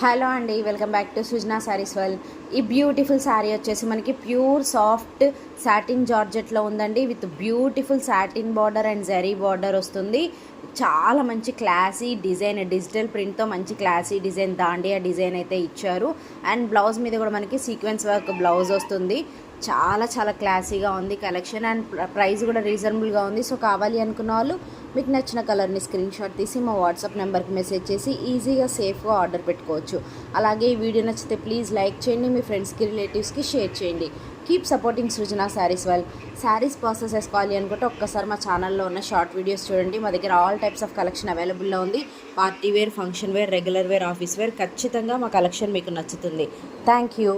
Hello అండి, welcome back to Sujana saris world. ఈ beautiful sari వచ్చేసి మనకి ప్యూర్ సాఫ్ట్ సాటిన్ జార్జెట్లో ఉందండి. With beautiful satin border and zari border వస్తుంది. చాలా మంచి క్లాసీ డిజైన్, డిజిటల్ ప్రింట్తో మంచి క్లాసీ డిజైన్, దాండియా డిజైన్ అయితే ఇచ్చారు. అండ్ బ్లౌజ్ మీద కూడా మనకి సీక్వెన్స్ వర్క్ బ్లౌజ్ వస్తుంది. చాలా చాలా క్లాసీగా ఉంది కలెక్షన్. అండ్ ప్రైస్ కూడా రీజనబుల్గా ఉంది. సో కావాలి అనుకున్న వాళ్ళు మీకు నచ్చిన కలర్ని స్క్రీన్ షాట్ తీసి మా వాట్సాప్ నెంబర్కి మెసేజ్ చేసి ఈజీగా సేఫ్గా ఆర్డర్ పెట్టుకోవచ్చు. అలాగే ఈ వీడియో నచ్చితే ప్లీజ్ లైక్ చేయండి, మీ ఫ్రెండ్స్కి రిలేటివ్స్కి షేర్ చేయండి. Keep supporting Srujana saris world. Saris process చేసుకోవాలి అనుకుంటే ఒక్కసారి మా ఛానల్లో ఉన్న షార్ట్ వీడియోస్ చూడండి. మా దగ్గర ఆల్ టైప్స్ ఆఫ్ కలెక్షన్ అవైలబుల్లో ఉంది. Party wear, function wear, regular wear, office wear, ఖచ్చితంగా మా కలెక్షన్ మీకు నచ్చుతుంది. Thank you.